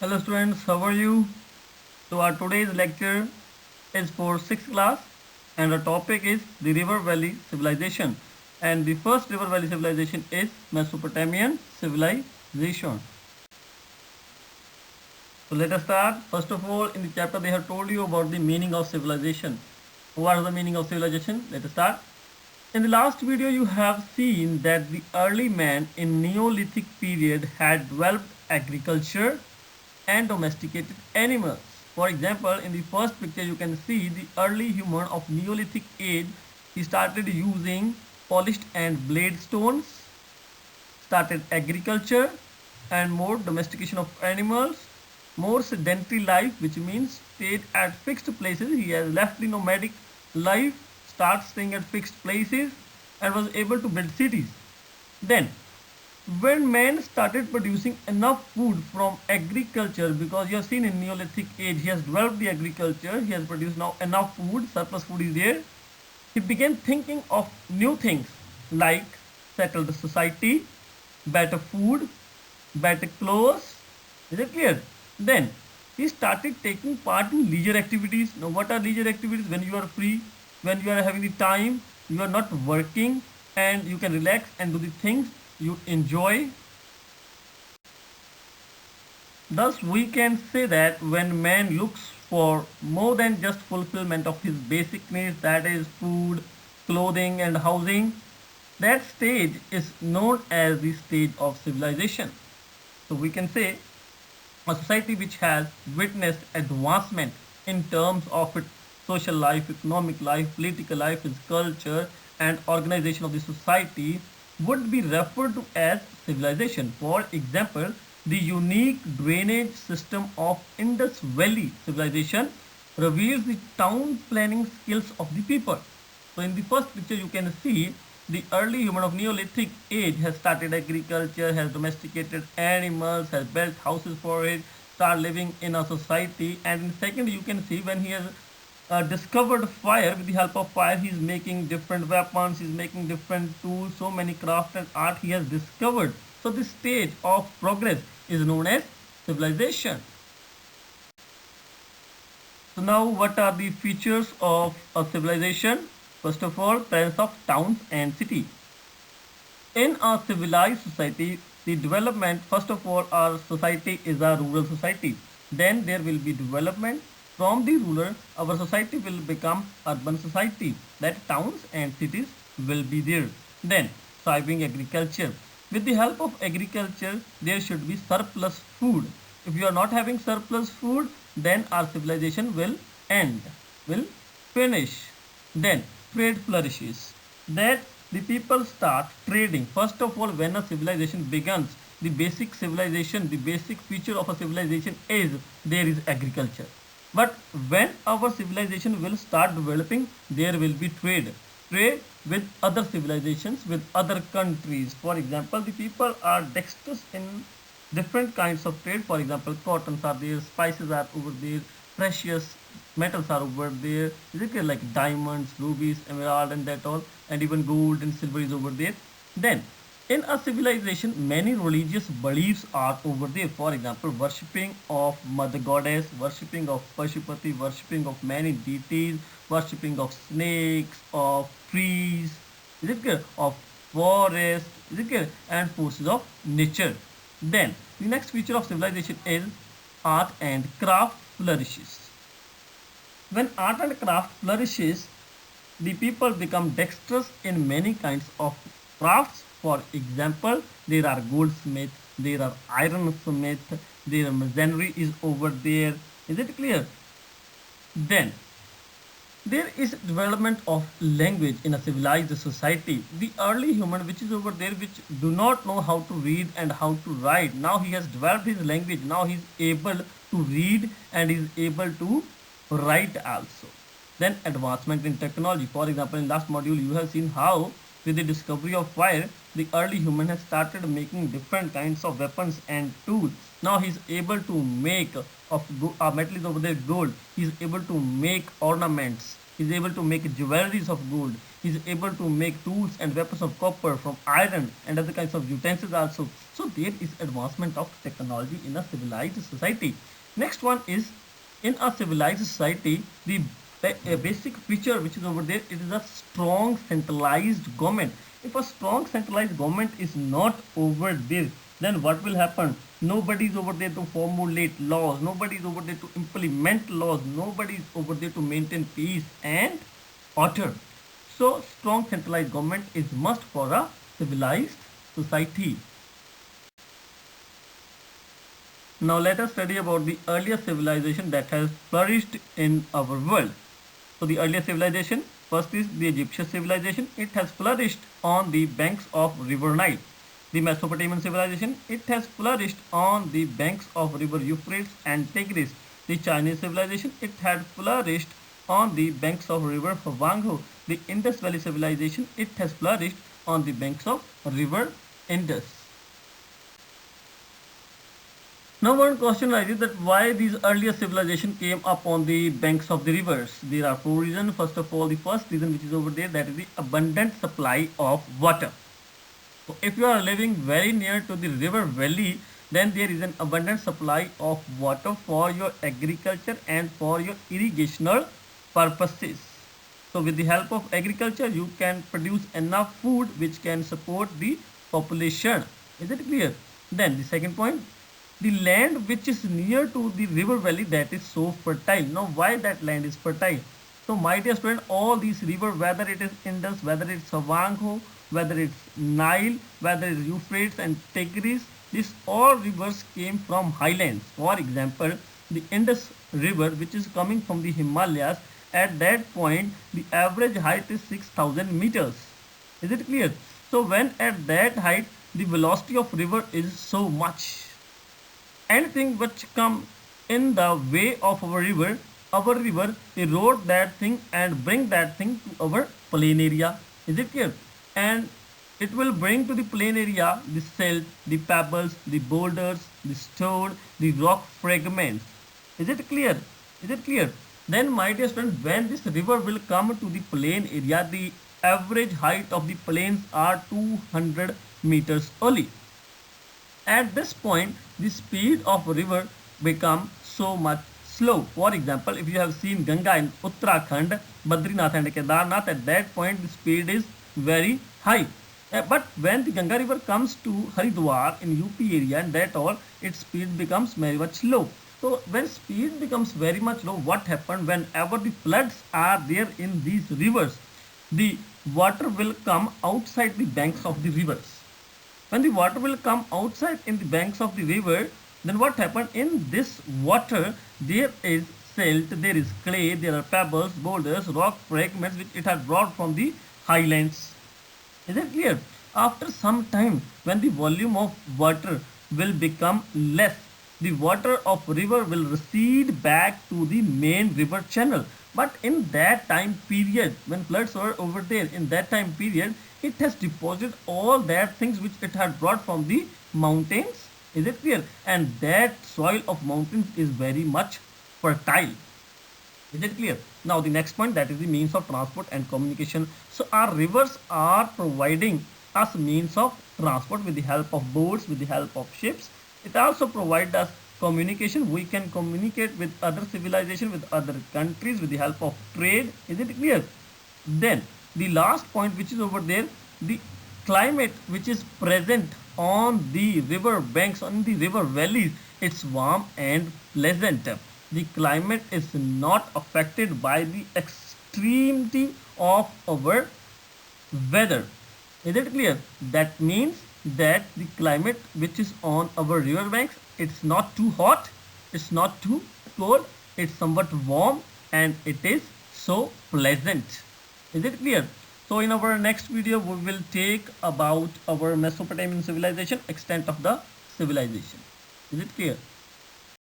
Hello students, how are you? So our today's lecture is for 6th class and the topic is the River Valley Civilization. And the first River Valley Civilization is Mesopotamian Civilization. So let us start. First of all, in the chapter they have told you about the meaning of civilization. What is the meaning of civilization? Let us start. In the last video you have seen that the early man in Neolithic period had developed agriculture and domesticated animals. For example, in the first picture you can see the early human of Neolithic age. He started using polished and blade stones, started agriculture and more domestication of animals, more sedentary life, which means stayed at fixed places. He has left the nomadic life, started staying at fixed places and was able to build cities. Then when man started producing enough food from agriculture, because you have seen in Neolithic age he has developed the agriculture, he has produced now enough food, surplus food is there, he began thinking of new things like settled society, better food, better clothes. Is it clear? Then he started taking part in leisure activities. Now what are leisure activities? When you are free, when you are having the time, you are not working and you can relax and do the things you enjoy. Thus, we can say that when man looks for more than just fulfillment of his basic needs, that is food, clothing and housing, that stage is known as the stage of civilization. So we can say a society which has witnessed advancement in terms of its social life, economic life, political life, its culture and organization of the society would be referred to as civilization. For example, the unique drainage system of Indus Valley civilization reveals the town planning skills of the people. So in the first picture you can see the early human of Neolithic age has started agriculture, has domesticated animals, has built houses for it, start living in a society. And in second you can see when he has discovered fire. With the help of fire he is making different weapons, he is making different tools, so many craft and art he has discovered. So this stage of progress is known as civilization. So now what are the features of a civilization? First of all, presence of towns and cities. In a civilized society, the development, first of all, our society is a rural society. Then there will be development. From the rural, our society will become urban society. That towns and cities will be there. Then thriving agriculture. With the help of agriculture, there should be surplus food. If you are not having surplus food, then our civilization will end, will finish. Then trade flourishes. That the people start trading. First of all, when a civilization begins, the basic civilization, the basic feature of a civilization is there is agriculture. But when our civilization will start developing, there will be trade. Trade with other civilizations, with other countries. For example, the people are dexterous in different kinds of trade. For example, cottons are there, spices are over there, precious metals are over there. Is it clear? Like diamonds, rubies, emerald, and that all, and even gold and silver is over there. Then, in a civilization, many religious beliefs are over there. For example, worshipping of Mother Goddess, worshipping of Pashupati, worshipping of many deities, worshipping of snakes, of trees, is it clear? Of forest, is it clear? And forces of nature. Then, the next feature of civilization is art and craft flourishes. When art and craft flourishes, the people become dexterous in many kinds of crafts. For example, there are goldsmiths, there are ironsmiths, there masonry is over there. Is it clear? Then there is development of language in a civilized society. The early human which is over there, which do not know how to read and how to write, now he has developed his language. Now he is able to read and is able to write also. Then advancement in technology. For example, in last module you have seen how with the discovery of fire, the early human has started making different kinds of weapons and tools. Now he is able to make of metal is over there gold. He is able to make ornaments. He is able to make jewelries of gold. He is able to make tools and weapons of copper from iron and other kinds of utensils also. So there is advancement of technology in a civilized society. Next one is, in a civilized society, the a basic feature which is over there, it is a strong centralized government. If a strong centralized government is not over there, then what will happen? Nobody is over there to formulate laws, nobody is over there to implement laws, nobody is over there to maintain peace and order. So strong centralized government is must for a civilized society. Now let us study about the earliest civilization that has flourished in our world. So the earliest civilization, first is the Egyptian civilization. It has flourished on the banks of river Nile. The Mesopotamian civilization, it has flourished on the banks of river Euphrates and Tigris. The Chinese civilization, it had flourished on the banks of river Huanghe. The Indus Valley civilization, it has flourished on the banks of river Indus. Now one question arises that why these earlier civilization came up on the banks of the rivers. There are four reasons. First of all, the first reason which is over there, that is the abundant supply of water. So if you are living very near to the river valley, then there is an abundant supply of water for your agriculture and for your irrigational purposes. So with the help of agriculture, you can produce enough food which can support the population. Is it clear? Then the second point, the land which is near to the river valley, that is so fertile. Now why that land is fertile? So my dear student, all these river, whether it is Indus, whether it's Huanghe, whether it's Nile, whether it's Euphrates and Tigris, these all rivers came from highlands. For example, the Indus river, which is coming from the Himalayas, at that point the average height is 6,000 meters. Is it clear? So when at that height the velocity of river is so much, anything which come in the way of our river erode that thing and bring that thing to our plain area. Is it clear? And it will bring to the plain area the silt, the pebbles, the boulders, the stone, the rock fragments. Is it clear? Is it clear? Then my dear student, when this river will come to the plain area, the average height of the plains are 200 meters only. At this point, the speed of river become so much slow. For example, if you have seen Ganga in Uttarakhand, Badrinath and Kedarnath, at that point the speed is very high. But when the Ganga river comes to Haridwar in UP area and that all, its speed becomes very much low. So when speed becomes very much low, what happens whenever the floods are there in these rivers? The water will come outside the banks of the rivers. When the water will come outside in the banks of the river, then what happened? In this water, there is silt, there is clay, there are pebbles, boulders, rock fragments which it had brought from the highlands. Is it clear? After some time, when the volume of water will become less, the water of river will recede back to the main river channel. But in that time period, when floods were over there, in that time period, it has deposited all that things which it had brought from the mountains. Is it clear? And that soil of mountains is very much fertile. Is it clear? Now the next point, that is the means of transport and communication. So our rivers are providing us means of transport with the help of boats, with the help of ships. It also provides us communication. We can communicate with other civilization, with other countries with the help of trade. Is it clear? Then the last point which is over there, the climate which is present on the river banks, on the river valleys, it's warm and pleasant. The climate is not affected by the extremity of our weather. Is it clear? That means that the climate which is on our river banks, it's not too hot, it's not too cold, it's somewhat warm and it is so pleasant. Is it clear? So in our next video we will take about our Mesopotamian civilization, extent of the civilization. Is it clear?